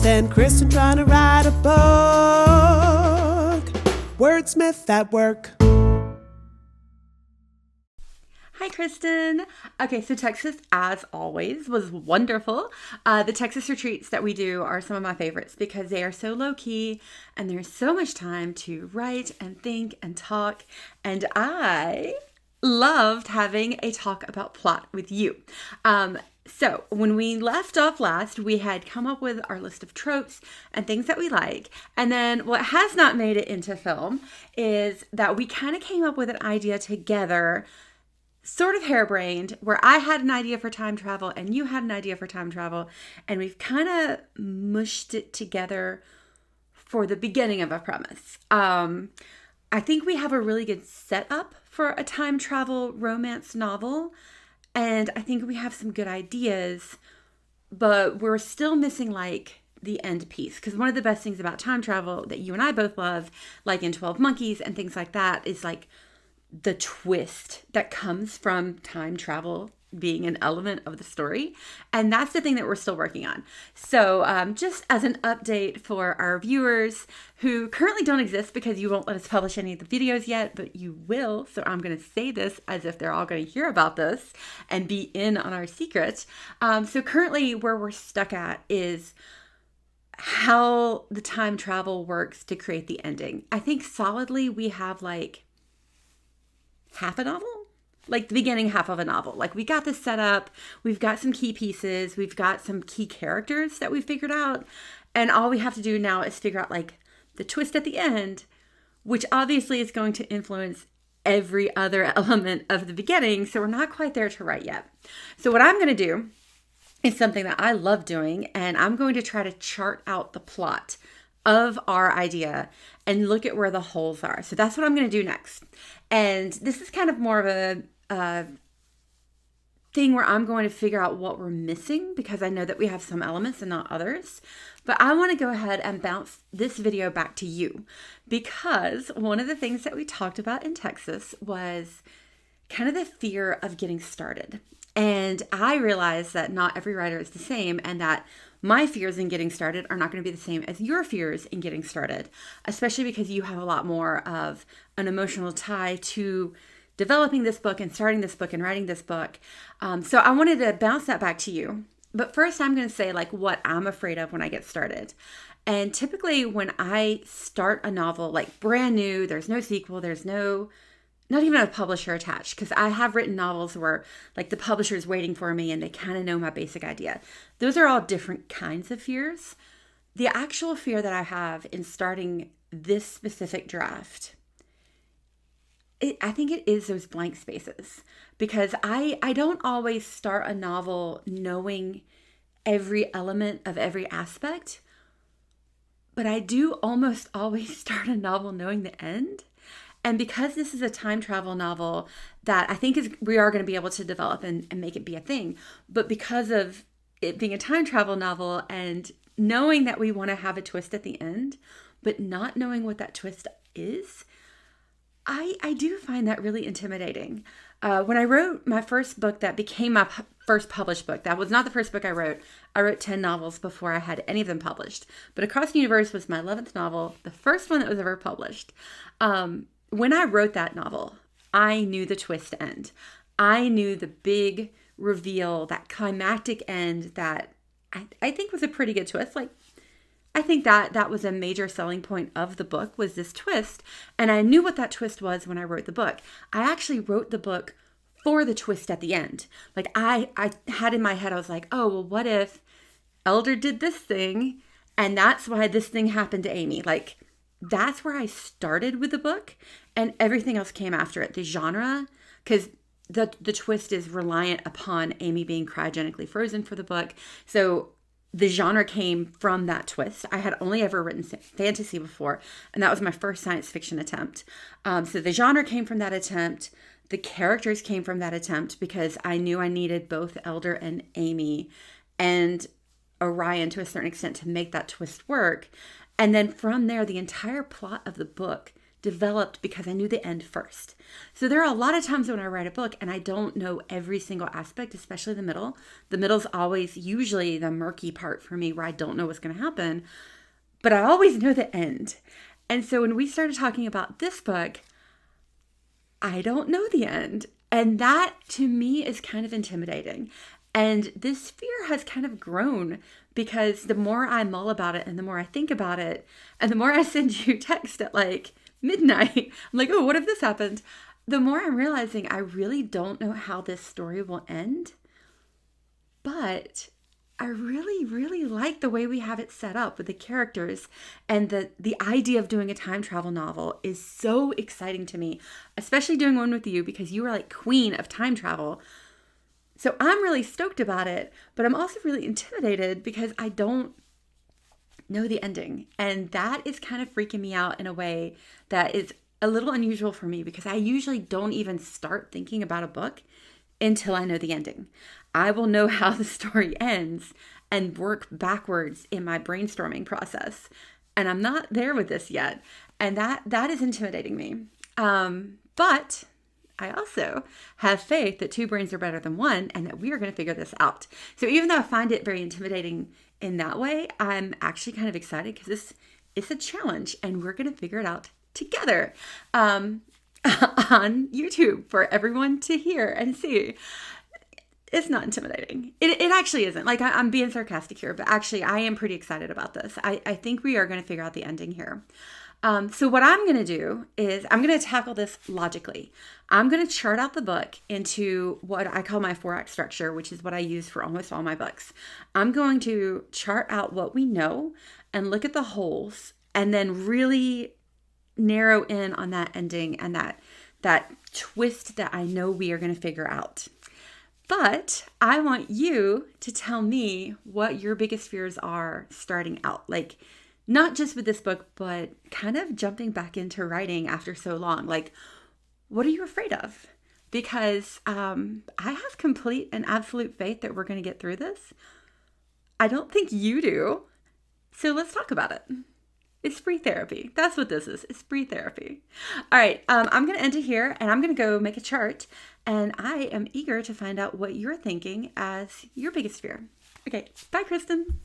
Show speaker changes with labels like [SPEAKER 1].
[SPEAKER 1] and Kristen trying to write a book. Wordsmith at work.
[SPEAKER 2] Hi, Kristen. Okay, so Texas, as always, was wonderful. The Texas retreats that we do are some of my favorites because they are so low-key and there's so much time to write and think and talk. And I loved having a talk about plot with you. So when we left off last, we had come up with our list of tropes and things that we like. And then what has not made it into film is that we kind of came up with an idea together, sort of harebrained, where I had an idea for time travel and you had an idea for time travel, and we've kind of mushed it together for the beginning of a premise. I think we have a really good setup for a time travel romance novel, and I think we have some good ideas, but we're still missing like the end piece, because one of the best things about time travel that you and I both love, like in 12 Monkeys and things like that, is like the twist that comes from time travel being an element of the story. And that's the thing that we're still working on. So just as an update for our viewers who currently don't exist because you won't let us publish any of the videos yet, but you will. So I'm going to say this as if they're all going to hear about this and be in on our secret. So currently where we're stuck at is how the time travel works to create the ending. I think solidly we have like half a novel, like the beginning half of a novel. Like we got this set up, we've got some key pieces, we've got some key characters that we figured out, and all we have to do now is figure out like the twist at the end, which obviously is going to influence every other element of the beginning. So we're not quite there to write yet. So what I'm going to do is something that I love doing, and I'm going to try to chart out the plot of our idea and look at where the holes are. So that's what I'm going to do next. And this is kind of more of a thing where I'm going to figure out what we're missing, because I know that we have some elements and not others. But I want to go ahead and bounce this video back to you, because one of the things that we talked about in Texas was kind of the fear of getting started. And I realized that not every writer is the same, and that my fears in getting started are not going to be the same as your fears in getting started, especially because you have a lot more of an emotional tie to developing this book and starting this book and writing this book. So I wanted to bounce that back to you. But first I'm going to say like what I'm afraid of when I get started. And typically when I start a novel, like brand new, there's no sequel, there's not even a publisher attached, because I have written novels where like the publisher's waiting for me and they kind of know my basic idea. Those are all different kinds of fears. The actual fear that I have in starting this specific draft, I think it is those blank spaces, because I don't always start a novel knowing every element of every aspect, but I do almost always start a novel knowing the end. And because this is a time travel novel that I think we are going to be able to develop and make it be a thing, but because of it being a time travel novel and knowing that we want to have a twist at the end, but not knowing what that twist is, I do find that really intimidating. When I wrote my first book that became my first published book, that was not the first book I wrote. I wrote 10 novels before I had any of them published. But Across the Universe was my 11th novel, the first one that was ever published. When I wrote that novel, I knew the twist end. I knew the big reveal, that climactic end that I think was a pretty good twist. Like, I think that was a major selling point of the book, was this twist. And I knew what that twist was when I wrote the book. I actually wrote the book for the twist at the end. Like I had in my head, I was like, oh, well, what if Elder did this thing and that's why this thing happened to Amy? Like, that's where I started with the book, and everything else came after it. The genre, because the twist is reliant upon Amy being cryogenically frozen for the book. So the genre came from that twist. I had only ever written fantasy before, and that was my first science fiction attempt. So the genre came from that attempt. The characters came from that attempt, because I knew I needed both Elder and Amy and Orion to a certain extent to make that twist work. And then from there, the entire plot of the book developed because I knew the end first. So there are a lot of times when I write a book and I don't know every single aspect, especially the middle. The middle's always usually the murky part for me where I don't know what's going to happen, but I always know the end. And so when we started talking about this book, I don't know the end. And that to me is kind of intimidating. And this fear has kind of grown because the more I mull about it and the more I think about it, and the more I send you text at like midnight, I'm like, oh, what if this happened? The more I'm realizing I really don't know how this story will end. But I really, really like the way we have it set up with the characters, and the idea of doing a time travel novel is so exciting to me, especially doing one with you because you are like queen of time travel. So I'm really stoked about it, but I'm also really intimidated because I don't know the ending. And that is kind of freaking me out in a way that is a little unusual for me because I usually don't even start thinking about a book until I know the ending. I will know how the story ends and work backwards in my brainstorming process. And I'm not there with this yet. And that is intimidating me. But I also have faith that two brains are better than one and that we are going to figure this out. So even though I find it very intimidating in that way, I'm actually kind of excited because this is a challenge and we're going to figure it out together on YouTube for everyone to hear and see. It's not intimidating. It actually isn't. Like I'm being sarcastic here, but actually I am pretty excited about this. I think we are going to figure out the ending here. So what I'm going to do is I'm going to tackle this logically. I'm going to chart out the book into what I call my 4-act structure, which is what I use for almost all my books. I'm going to chart out what we know and look at the holes and then really narrow in on that ending and that twist that I know we are going to figure out. But I want you to tell me what your biggest fears are starting out. Like, not just with this book, but kind of jumping back into writing after so long. Like, what are you afraid of? Because I have complete and absolute faith that we're going to get through this. I don't think you do. So let's talk about it. It's free therapy. That's what this is. It's free therapy. All right. I'm going to end it here and I'm going to go make a chart. And I am eager to find out what you're thinking as your biggest fear. Okay. Bye, Kristen.